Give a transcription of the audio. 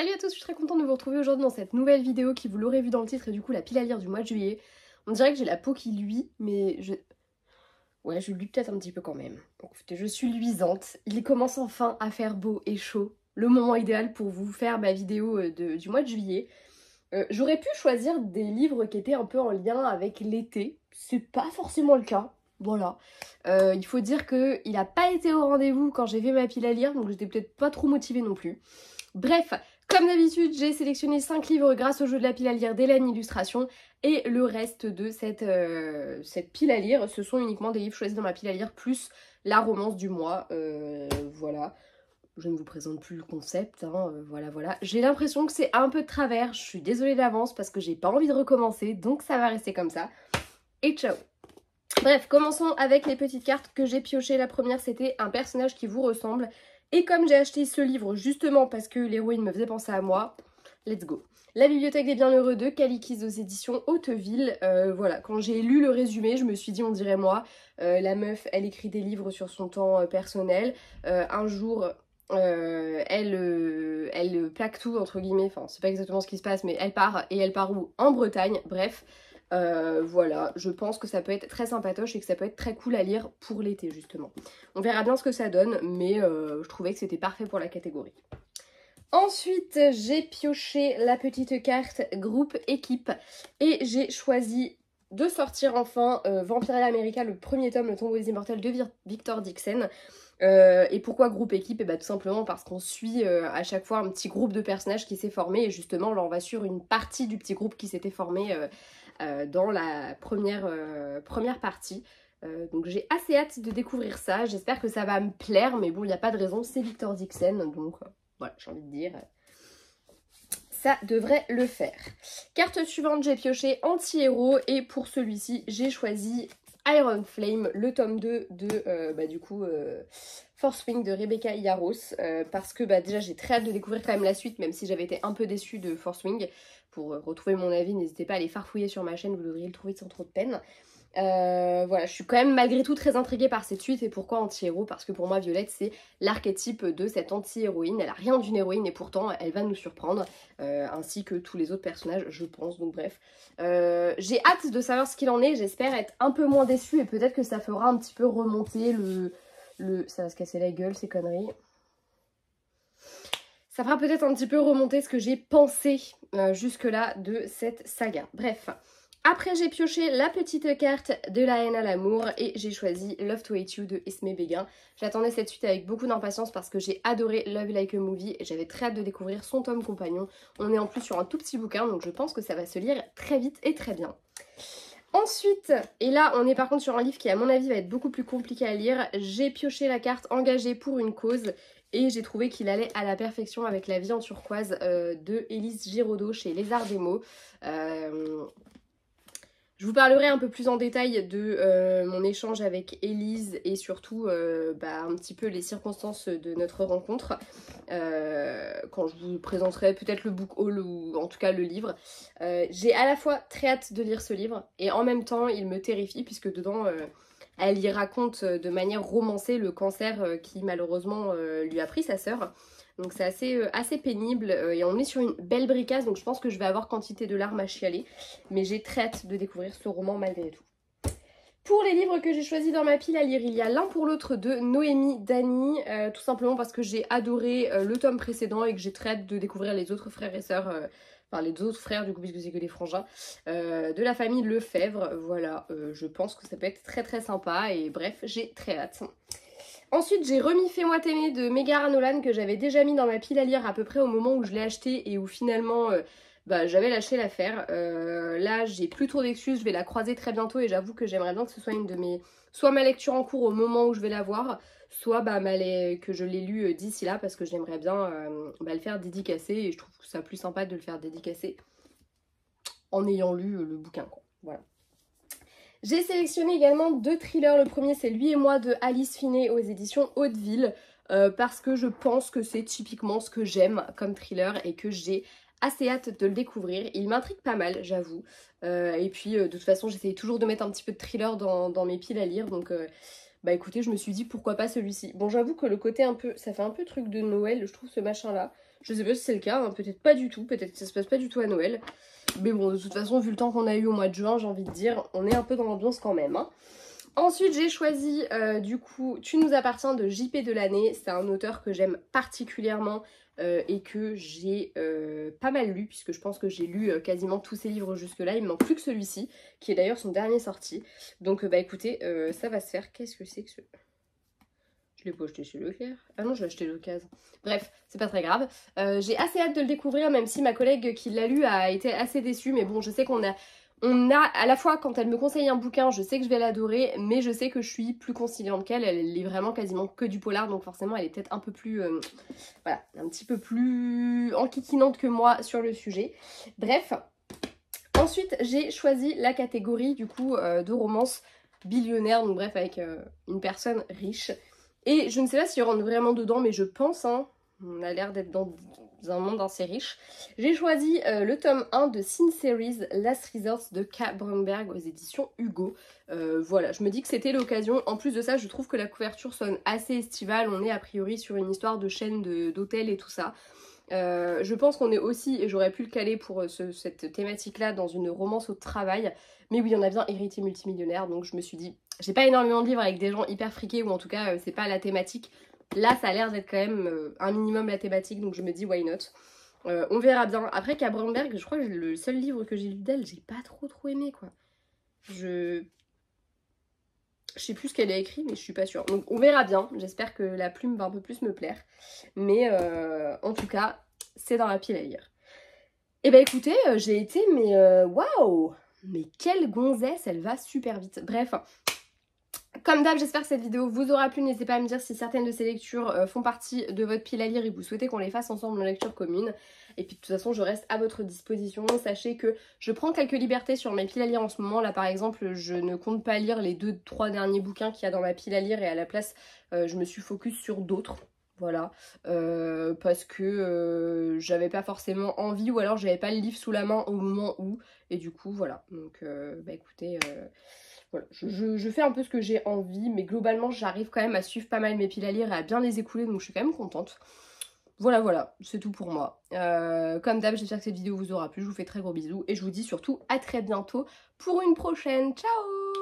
Salut à tous, je suis très contente de vous retrouver aujourd'hui dans cette nouvelle vidéo qui, vous l'aurez vu dans le titre, est du coup la pile à lire du mois de juillet. On dirait que j'ai la peau qui luit, mais ouais, je luis peut-être un petit peu quand même. Donc, écoutez, je suis luisante. Il commence enfin à faire beau et chaud. Le moment idéal pour vous faire ma vidéo du mois de juillet. J'aurais pu choisir des livres qui étaient un peu en lien avec l'été. C'est pas forcément le cas. Voilà. Il faut dire qu'il n'a pas été au rendez-vous quand j'ai fait ma pile à lire, donc j'étais peut-être pas trop motivée non plus. Bref, comme d'habitude, j'ai sélectionné 5 livres grâce au jeu de la pile à lire d'Hélène Illustration et le reste de cette pile à lire, ce sont uniquement des livres choisis dans ma pile à lire plus la romance du mois. Voilà. Je ne vous présente plus le concept, hein, voilà. J'ai l'impression que c'est un peu de travers, je suis désolée d'avance parce que j'ai pas envie de recommencer, donc ça va rester comme ça. Et ciao! Bref, commençons avec les petites cartes que j'ai piochées. La première, c'était un personnage qui vous ressemble. Et comme j'ai acheté ce livre justement parce que l'héroïne me faisait penser à moi, let's go. La bibliothèque des bienheureux de Calikis aux éditions Hauteville. Voilà, quand j'ai lu le résumé, je me suis dit on dirait moi. La meuf, elle écrit des livres sur son temps personnel. Un jour, elle plaque tout entre guillemets. Enfin, c'est pas exactement ce qui se passe, mais elle part. Et elle part où? En Bretagne, bref. Voilà, je pense que ça peut être très sympatoche et que ça peut être très cool à lire pour l'été justement. On verra bien ce que ça donne, mais je trouvais que c'était parfait pour la catégorie. Ensuite, j'ai pioché la petite carte groupe équipe et j'ai choisi de sortir enfin Vampirella America, le premier tome, le tombeau des immortels de Victor Dixon. Et pourquoi groupe équipe? Et bah tout simplement parce qu'on suit à chaque fois un petit groupe de personnages qui s'est formé, et justement là on va suivre une partie du petit groupe qui s'était formé dans la première partie. Donc j'ai assez hâte de découvrir ça, j'espère que ça va me plaire, mais bon il n'y a pas de raison, c'est Victor Dixon, donc voilà, j'ai envie de dire, ça devrait le faire. Carte suivante, j'ai pioché anti-héros, et pour celui-ci j'ai choisi Iron Flame, le tome 2 de Force Wing de Rebecca Yarros, parce que déjà j'ai très hâte de découvrir quand même la suite, même si j'avais été un peu déçue de Force Wing. Pour retrouver mon avis, n'hésitez pas à aller farfouiller sur ma chaîne, vous devriez le trouver sans trop de peine. Voilà, je suis quand même malgré tout très intriguée par cette suite. Et pourquoi anti-héros? Parce que pour moi Violette c'est l'archétype de cette anti-héroïne. Elle a rien d'une héroïne et pourtant elle va nous surprendre, ainsi que tous les autre personnages je pense. Donc bref, j'ai hâte de savoir ce qu'il en est. J'espère être un peu moins déçue et peut-être que ça fera un petit peu remonter ça va se casser la gueule ces conneries. Ça fera peut-être un petit peu remonter ce que j'ai pensé jusque là de cette saga. Bref. Après j'ai pioché la petite carte de la haine à l'amour et j'ai choisi Love to Hate You de Esme Béguin. J'attendais cette suite avec beaucoup d'impatience parce que j'ai adoré Love Like a Movie et j'avais très hâte de découvrir son tome compagnon. On est en plus sur un tout petit bouquin, donc je pense que ça va se lire très vite et très bien. Ensuite, et là on est par contre sur un livre qui à mon avis va être beaucoup plus compliqué à lire, j'ai pioché la carte Engagée pour une cause et j'ai trouvé qu'il allait à la perfection avec La vie en turquoise de Élise Giraudot chez Les Arts des mots. Je vous parlerai un peu plus en détail de mon échange avec Élise et surtout un petit peu les circonstances de notre rencontre quand je vous présenterai peut-être le book haul ou en tout cas le livre. J'ai à la fois très hâte de lire ce livre et en même temps il me terrifie puisque dedans elle y raconte de manière romancée le cancer qui malheureusement lui a pris sa sœur. Donc c'est assez pénible et on est sur une belle bricasse, donc je pense que je vais avoir quantité de larmes à chialer. Mais j'ai très hâte de découvrir ce roman malgré tout. Pour les livres que j'ai choisis dans ma pile à lire, il y a L'un pour l'autre de Noémie Dany, tout simplement parce que j'ai adoré le tome précédent et que j'ai très hâte de découvrir les autres frères et sœurs, enfin les autres frères du coup puisque c'est que des frangins, de la famille Lefebvre. Voilà, je pense que ça peut être très très sympa et bref, j'ai très hâte. Ensuite, j'ai remis Fais-moi t'aimer de Megara Nolan que j'avais déjà mis dans ma pile à lire à peu près au moment où je l'ai acheté et où finalement j'avais lâché l'affaire. Là, j'ai plus trop d'excuses, je vais la croiser très bientôt et j'avoue que j'aimerais bien que ce soit une de mes... soit ma lecture en cours au moment où je vais la voir, soit que je l'ai lu d'ici là parce que j'aimerais bien le faire dédicacer et je trouve que c'est plus sympa de le faire dédicacer en ayant lu le bouquin, quoi. Voilà. J'ai sélectionné également 2 thrillers. Le premier c'est Lui et moi de Alice Finet aux éditions Hauteville parce que je pense que c'est typiquement ce que j'aime comme thriller et que j'ai assez hâte de le découvrir. Il m'intrigue pas mal, j'avoue. Et puis de toute façon j'essaye toujours de mettre un petit peu de thriller dans mes piles à lire, donc écoutez, je me suis dit pourquoi pas celui-ci. Bon, j'avoue que le côté un peu, ça fait un peu truc de Noël, je trouve, ce machin là. Je sais pas si c'est le cas, hein, peut-être pas du tout, peut-être que ça se passe pas du tout à Noël. Mais bon, de toute façon, vu le temps qu'on a eu au mois de juin, j'ai envie de dire, on est un peu dans l'ambiance quand même. Hein. Ensuite, j'ai choisi du coup Tu nous appartiens de JP Delaney. C'est un auteur que j'aime particulièrement et que j'ai pas mal lu, puisque je pense que j'ai lu quasiment tous ses livres jusque-là. Il me manque plus que celui-ci, qui est d'ailleurs son dernier sorti. Donc bah écoutez, ça va se faire. Qu'est-ce que c'est que ce... Je l'ai pas acheté chez Leclerc. Ah non, je l'ai acheté l'occasion. Bref, c'est pas très grave. J'ai assez hâte de le découvrir, même si ma collègue qui l'a lu a été assez déçue. Mais bon, je sais qu'on a à la fois, quand elle me conseille un bouquin, je sais que je vais l'adorer, mais je sais que je suis plus conciliante qu'elle. Elle est vraiment quasiment que du polar, donc forcément, elle est peut-être un peu plus... voilà, un petit peu plus enquiquinante que moi sur le sujet. Bref. Ensuite, j'ai choisi la catégorie, du coup, de romance billionnaire, donc bref, avec une personne riche. Et je ne sais pas s'il rentre vraiment dedans, mais je pense, hein, on a l'air d'être dans un monde assez riche. J'ai choisi le tome 1 de Sin Series Last Resort de K. Bromberg aux éditions Hugo. Voilà, je me dis que c'était l'occasion. En plus de ça, je trouve que la couverture sonne assez estivale. On est a priori sur une histoire de chaîne d'hôtels et tout ça. Je pense qu'on est aussi, et j'aurais pu le caler pour cette thématique-là, dans une romance au travail. Mais oui, on a bien héritier multimillionnaire, donc je me suis dit, j'ai pas énormément de livres avec des gens hyper friqués, ou en tout cas, c'est pas la thématique. Là, ça a l'air d'être quand même un minimum la thématique, donc je me dis, why not. On verra bien. Après, K. Bromberg, je crois que le seul livre que j'ai lu d'elle, j'ai pas trop aimé, quoi. Je sais plus ce qu'elle a écrit, mais je suis pas sûre. Donc on verra bien. J'espère que la plume va un peu plus me plaire. Mais en tout cas, c'est dans la pile à lire. Et bah écoutez, j'ai été, mais waouh! Mais quelle gonzesse, elle va super vite. Bref, comme d'hab, j'espère que cette vidéo vous aura plu. N'hésitez pas à me dire si certaines de ces lectures font partie de votre pile à lire et que vous souhaitez qu'on les fasse ensemble en lecture commune. Et puis de toute façon, je reste à votre disposition. Sachez que je prends quelques libertés sur mes piles à lire en ce moment. Là par exemple, je ne compte pas lire les 2-3 derniers bouquins qu'il y a dans ma pile à lire et à la place, je me suis focus sur d'autres. Voilà, parce que j'avais pas forcément envie ou alors j'avais pas le livre sous la main au moment où. Et du coup, voilà. Donc, bah écoutez... Voilà, je fais un peu ce que j'ai envie, mais globalement j'arrive quand même à suivre pas mal mes piles à lire et à bien les écouler, donc je suis quand même contente. Voilà, c'est tout pour moi. Comme d'hab, j'espère que cette vidéo vous aura plu, je vous fais très gros bisous et je vous dis surtout à très bientôt pour une prochaine. Ciao!